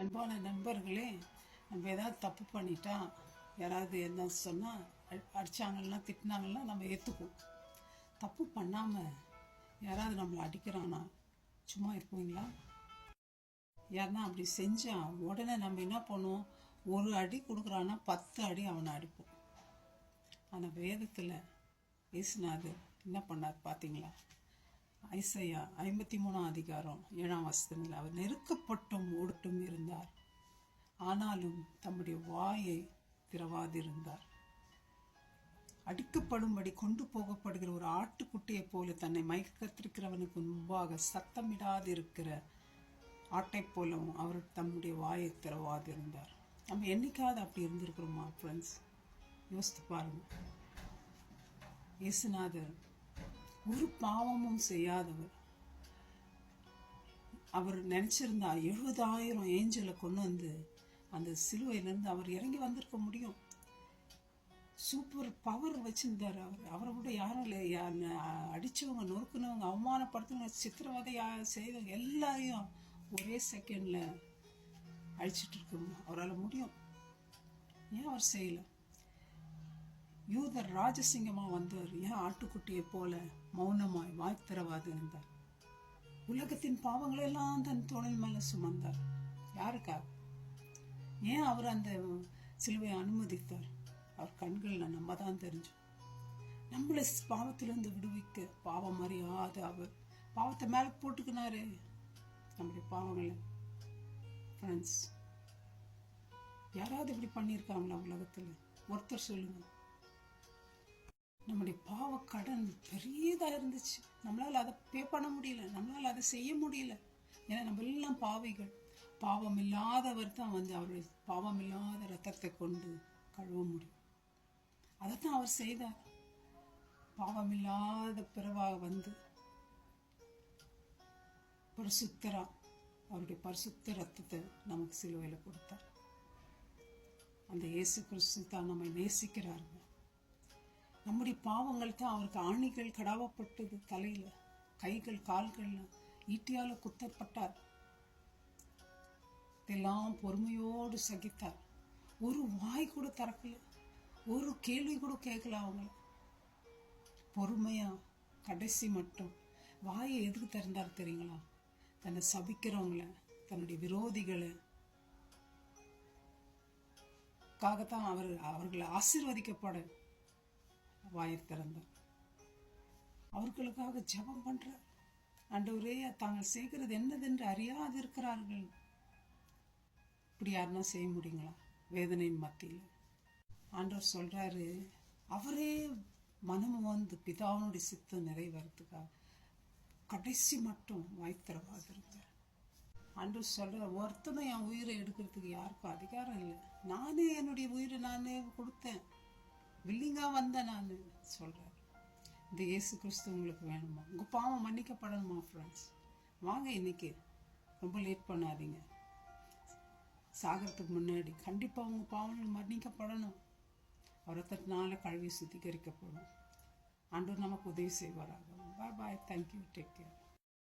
அன்பான நண்பர்களே, நம்ம ஏதாவது தப்பு பண்ணிட்டா யாராவது என்ன சொன்னால் அடித்தாங்கன்னா திட்டினாங்கன்னா நம்ம ஏற்றுக்குவோம். தப்பு பண்ணாமல் யாராவது நம்மளை அடிக்கிறானா சும்மா இருப்பீங்களா? யாருன்னா அப்படி செஞ்சால் உடனே நம்ம என்ன பண்ணுவோம்? ஒரு அடி கொடுக்குறான்னா 10 அடி அவனை அடிப்போம். ஆனால் வேதத்தில் இயேசுநாதர் என்ன பண்ணார் பார்த்தீங்களா? ஐசையா 53ஆம் அதிகாரம் 7ஆம் வசனத்தில் அவர் நெருக்கப்பட்டும் ஓடட்டும் இருந்தார், ஆனாலும் தம்முடைய வாயை திறவாதிருந்தார். அடிக்கப்படும்படி கொண்டு போகப்படுகிற ஒரு ஆட்டுக்குட்டியை போல தன்னை மயக்கத்திருக்கிறவனுக்கு முன்பாக சத்தமிடாதிருக்கிற ஆட்டை போலவும் அவர் தம்முடைய வாயை திறவாதிருந்தார். நம்ம என்னைக்காவது அப்படி இருந்திருக்கிறோமா ஃப்ரெண்ட்ஸ்? யோசித்து பாருங்க. இயேசுநாதர் ஒரு பாவமும் செய்யாதவர். அவர் நினைச்சிருந்தா 70,000 ஏஞ்சலை கொண்டு வந்து அந்த சிலுவையிலிருந்து அவர் இறங்கி வந்திருக்க முடியும். சூப்பர் பவர் வச்சிருந்தார். அவரை விட யாரும் இல்லை. அடிச்சவங்க, நொறுக்குனவங்க, அவமானப்படுத்தினவங்க, சித்திரவதை செய்தவங்க எல்லாரையும் ஒரே செகண்ட்ல அழிச்சிட்டு இருக்கோம். அவரால் முடியும். ஏன் அவர் செய்யல? யூதர் ராஜசிங்கமா வந்தவர் ஏன் ஆட்டுக்குட்டியை போல மௌனமாய் வாய்த்திரவாது இருந்தார்? உலகத்தின் பாவங்களை எல்லாம் தன் தோளின் மேல சுமந்தார். யாருக்காக? ஏன் அவர் அந்த சிலுவை அனுமதித்தார்? அவர் கண்கள்ல நம்ம தான் தெரிஞ்சோம். நம்மளை பாவத்திலிருந்து விடுவிக்க பாவம் அறியாத அவர் பாவத்தை மேல போட்டுக்கினாரு. நம்முடைய பாவங்களை ஃப்ரெண்ட்ஸ் யாராவது இப்படி பண்ணியிருக்காங்களா உலகத்துல? ஒருத்தர் சொல்லுங்க. நம்முடைய பாவ கடன் பெரியதாக இருந்துச்சு. நம்மளால் அதை பே பண்ண முடியல, நம்மளால் அதை செய்ய முடியல. ஏன்னா நம்ம எல்லாம் பாவிகள். பாவம் இல்லாதவர் தான் வந்து அவருடைய பாவம் இல்லாத ரத்தத்தை கொண்டு கழுவ முடியும். அதைத்தான் அவர் செய்தார். பாவம் இல்லாத பிறவாக வந்து பரிசுத்தரா அவருடைய பரிசுத்த ரத்தத்தை நமக்கு சிலுவையில் கொடுத்தார். அந்த இயேசு கிறிஸ்து தான் நம்மை நேசிக்கிறாருங்க. நம்முடைய பாவங்கள் தான் அவருக்கு ஆணிகள் கடாவப்பட்டது. தலையில, கைகள், கால்கள்ல ஈட்டியால குத்தப்பட்டார். இதெல்லாம் பொறுமையோடு சகித்தார். ஒரு வாய் கூட திறக்கல, ஒரு கேள்வி கூட கேட்கல. அவங்க பொறுமையா கடைசி மட்டும். வாயை எதுக்கு திறந்தார் தெரியுங்களா? தன்னை சபிக்கிறவங்கள, தன்னுடைய விரோதிகளை காகத்தான் அவர்களை ஆசீர்வதிக்கப்பட வாயை திறந்தார். அவர்களுக்காக ஜெபம் பண்றார். ஆண்டவரே, தாங்கள் செய்கிறது என்னதென்று அறியாது இருக்கிறார்கள். இப்படி யாருன்னா செய்ய முடியுங்களா? வேதனையின் மத்தியில் ஆண்டவர் சொல்றாரு, அவரே மனம் வந்து பிதாவுடைய சித்தம் நிறைவேறதுக்காக கடைசி மட்டும் வாய்த்திரவாது இருந்தார். ஆண்டவர் சொல்ற, ஒருத்தனும் என் உயிரை எடுக்கிறதுக்கு யாருக்கும் அதிகாரம் இல்லை. நானே என்னுடைய உயிரை நானே கொடுத்தேன், வில்லிங்கா வந்தேன் நான் சொல்றாரு. இந்த இயேசு கிறிஸ்து உங்களுக்கு வேணுமா? உங்க பாவம் மன்னிக்கப்படணுமா ஃப்ரெண்ட்ஸ்? வாங்க, இன்னைக்கு ரொம்ப லேட் பண்ணாதீங்க. சாகிறதுக்கு முன்னாடி கண்டிப்பா உங்க பாவங்கள் மன்னிக்கப்படணும். ரத்தத்தினால கழுவி சுத்திகரிக்கப்படும். ஆண்டவர் நமக்கு உதவி செய்வாராக. பாய் பாய். தேங்க்யூ. Take care.